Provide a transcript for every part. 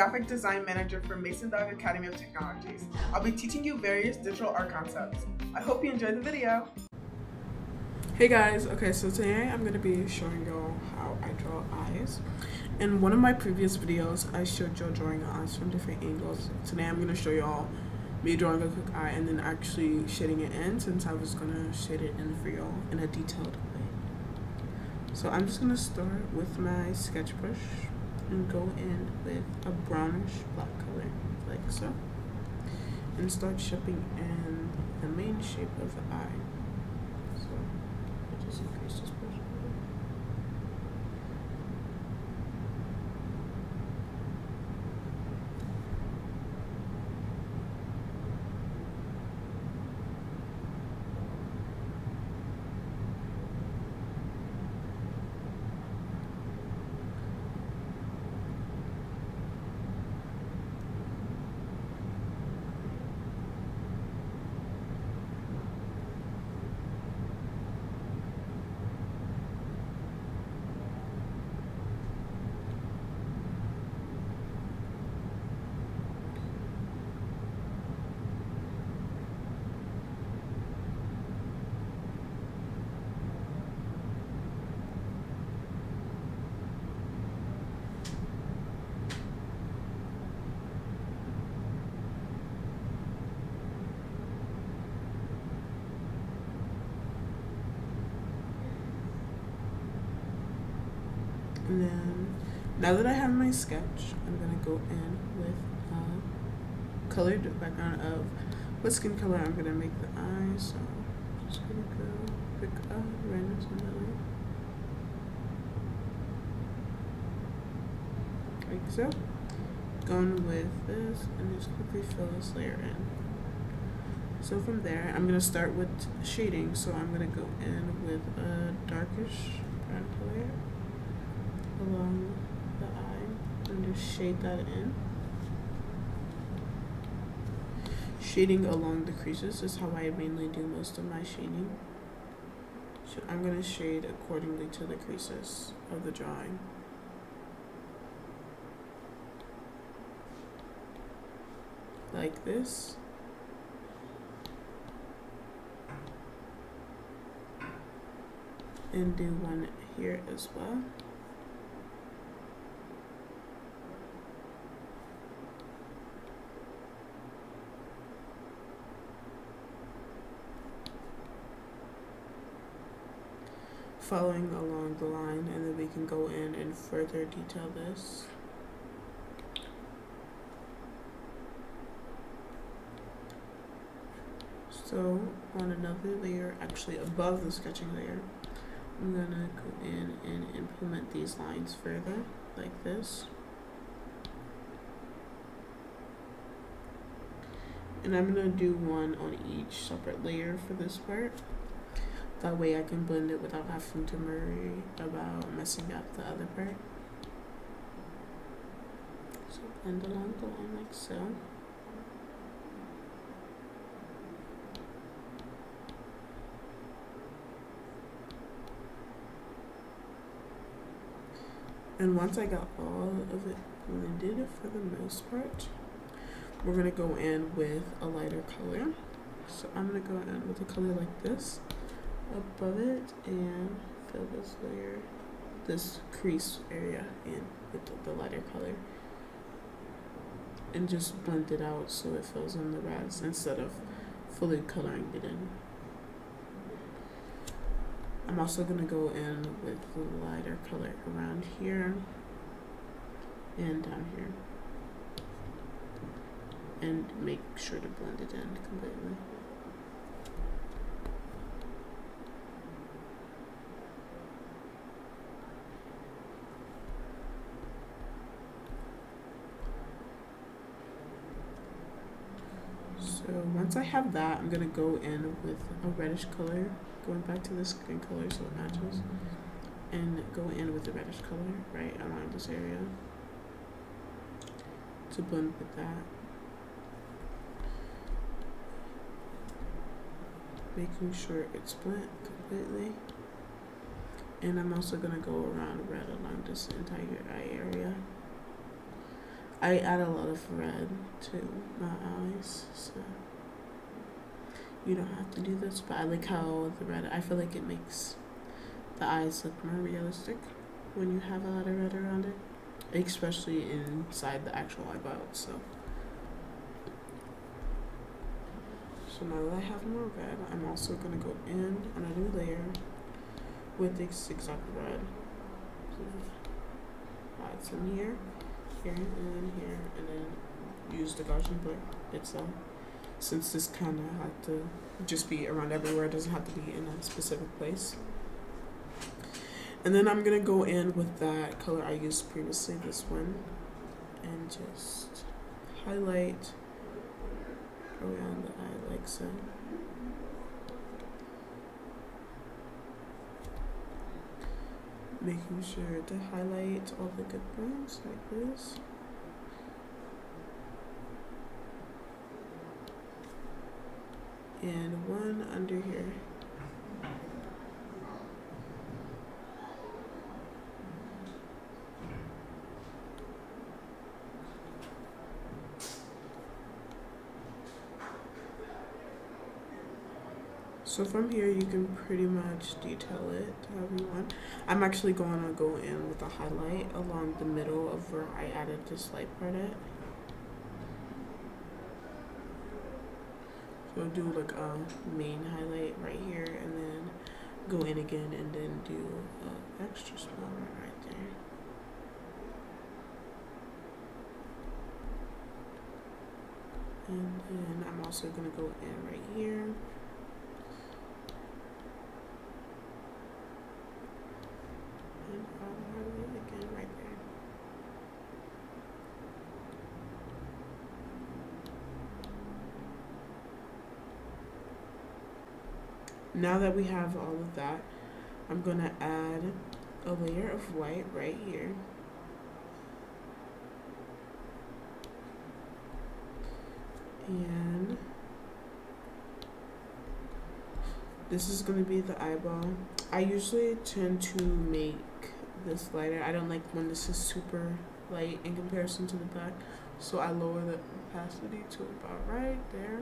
Graphic Design Manager for Masondogg Academy of Technologies. I'll be teaching you various digital art concepts. I hope you enjoy the video. Hey guys, okay, so today I'm going to be showing y'all how I draw eyes. In one of my previous videos, I showed y'all drawing eyes from different angles. Today I'm going to show y'all me drawing a quick eye and then actually shading it in, since I was going to shade it in for y'all in a detailed way. So I'm just going to start with my sketch brush and go in with a brownish black color, like so, and start shaping in the main shape of the eye. So I'll just increase this brush a little. And then, now that I have my sketch, I'm going to go in with a colored background of what skin color I'm going to make the eye. So I'm just going to go pick a random color, like so. Going with this and just quickly fill this layer in. So from there, I'm going to start with shading. So I'm going to go in with a darkish brown color along the eye and just shade that in. Shading along the creases is how I mainly do most of my shading. So I'm going to shade accordingly to the creases of the drawing. Like this. And do one here as well. Following along the line, and then we can go in and further detail this. So on another layer, actually above the sketching layer, I'm gonna go in and implement these lines further, like this. And I'm gonna do one on each separate layer for this part. That way I can blend it without having to worry about messing up the other part. So blend along the line like so. And once I got all of it blended for the most part, we're going to go in with a lighter color. So I'm going to go in with a color like this above it and fill this layer, this crease area in with the lighter color. And just blend it out so it fills in the rest instead of fully coloring it in. I'm also going to go in with the lighter color around here and down here, and make sure to blend it in completely. So once I have that, I'm going to go in with a reddish color, going back to the skin color so it matches, and go in with the reddish color right around this area to blend with that. Making sure it's blend completely. And I'm also going to go around red along this entire eye area. I add a lot of red to my eyes, so you don't have to do this, but I like how the red, I feel like it makes the eyes look more realistic when you have a lot of red around it, especially inside the actual eyebrow. So now that I have more red, I'm also going to go in on a new layer with this exact red. So add some here, and then here, and then use the Gaussian blur itself. Since this kind of had to just be around everywhere, it doesn't have to be in a specific place. And then I'm going to go in with that color I used previously, this one, and just highlight around the eye like so. Making sure to highlight all the good points like this. And one under here. So from here, you can pretty much detail it however you want. I'm actually going to go in with a highlight along the middle of where I added this light part at. So I'll do like a main highlight right here, and then go in again, and then do an extra small one right there. And then I'm also going to go in right here. And I'll highlight again right there. Now that we have all of that, I'm going to add a layer of white right here. And this is going to be the eyeball. I usually tend to make this lighter. I don't like when this is super light in comparison to the back, so I lower the opacity to about right there.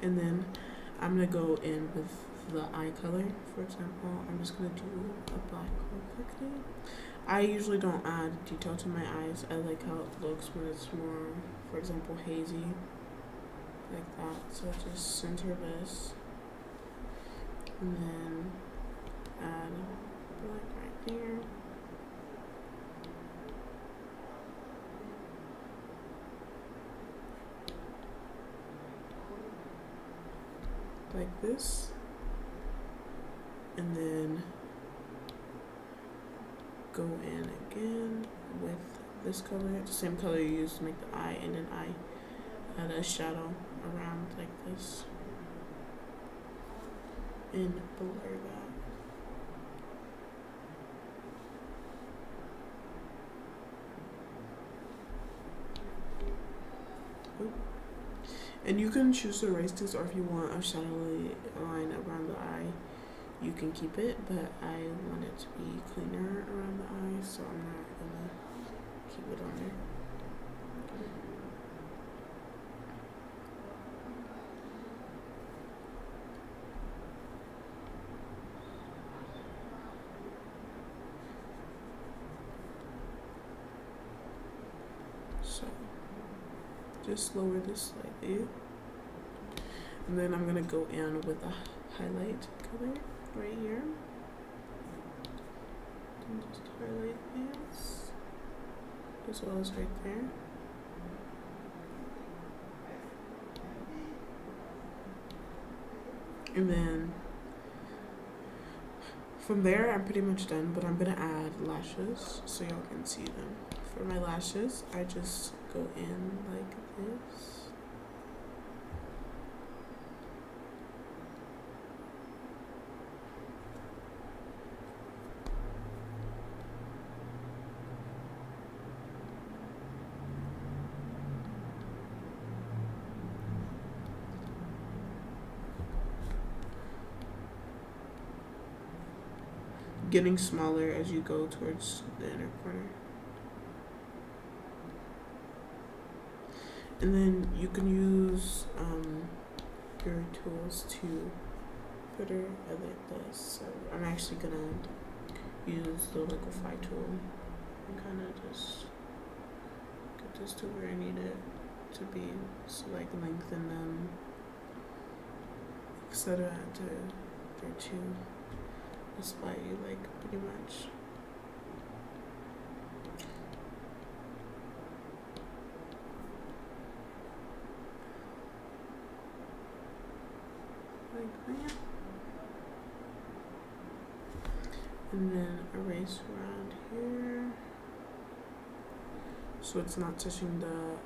And then I'm going to go in with the eye color. For example, I'm just going to do a black real quickly. I usually don't add detail to my eyes. I like how it looks when it's more, for example, hazy, like that. So just center this, and then add black right there. Like this, and then go in again with this color, the same color you used to make the eye, and then I add a shadow around like this and blur that. Oop. And you can choose to erase this, or if you want a shadow line around the eye, you can keep it, but I want it to be cleaner around the eye, so I'm not gonna keep it on there. So just lower this slightly, and then I'm gonna go in with a highlight color right here, and just highlight this as well as right there. And then from there, I'm pretty much done, but I'm gonna add lashes so y'all can see them. For my lashes, I just go in like this. getting smaller as you go towards the inner corner. And then you can use your tools to further edit this. So I'm actually gonna use the liquify tool and kind of just get this to where I need it to be, so like lengthen them, etc. to display like pretty much. Like that. And then erase around here so it's not touching the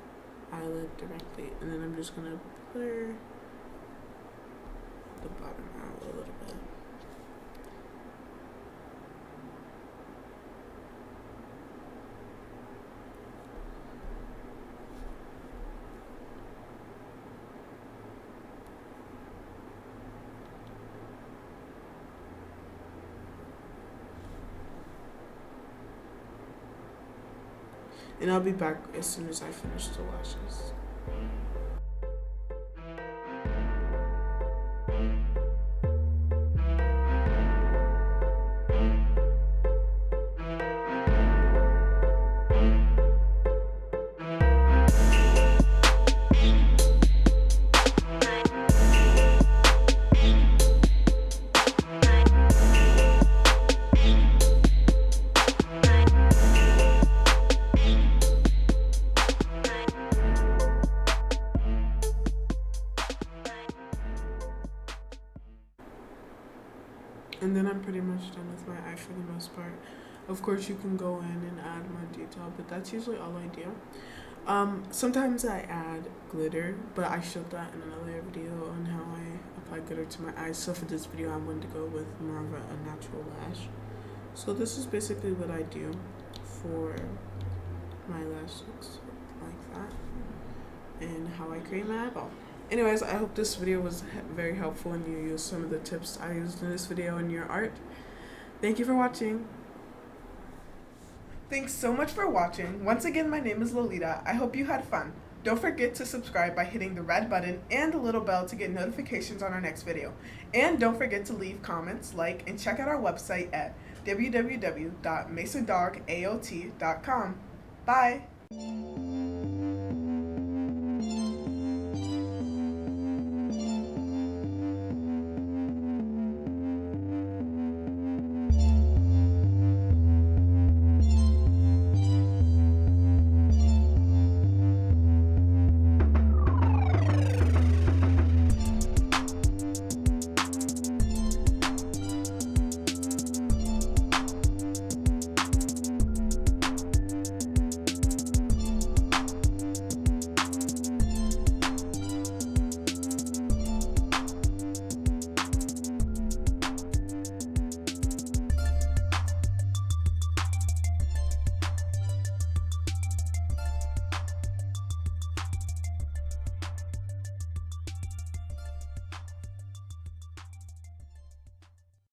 eyelid directly. And then I'm just gonna blur the bottom out a little bit. And I'll be back as soon as I finish the lashes. And then I'm pretty much done with my eye for the most part. Of course, you can go in and add more detail, but that's usually all I do. Sometimes I add glitter, but I showed that in another video on how I apply glitter to my eyes. So for this video, I wanted to go with more of a natural lash. So this is basically what I do for my lash looks like that, and how I create my eyeball. Anyways, I hope this video was very helpful and you used some of the tips I used in this video in your art. Thank you for watching. Thanks so much for watching. Once again, my name is Lolita. I hope you had fun. Don't forget to subscribe by hitting the red button and the little bell to get notifications on our next video. And don't forget to leave comments, like, and check out our website at www.masondoggAOT.com. Bye!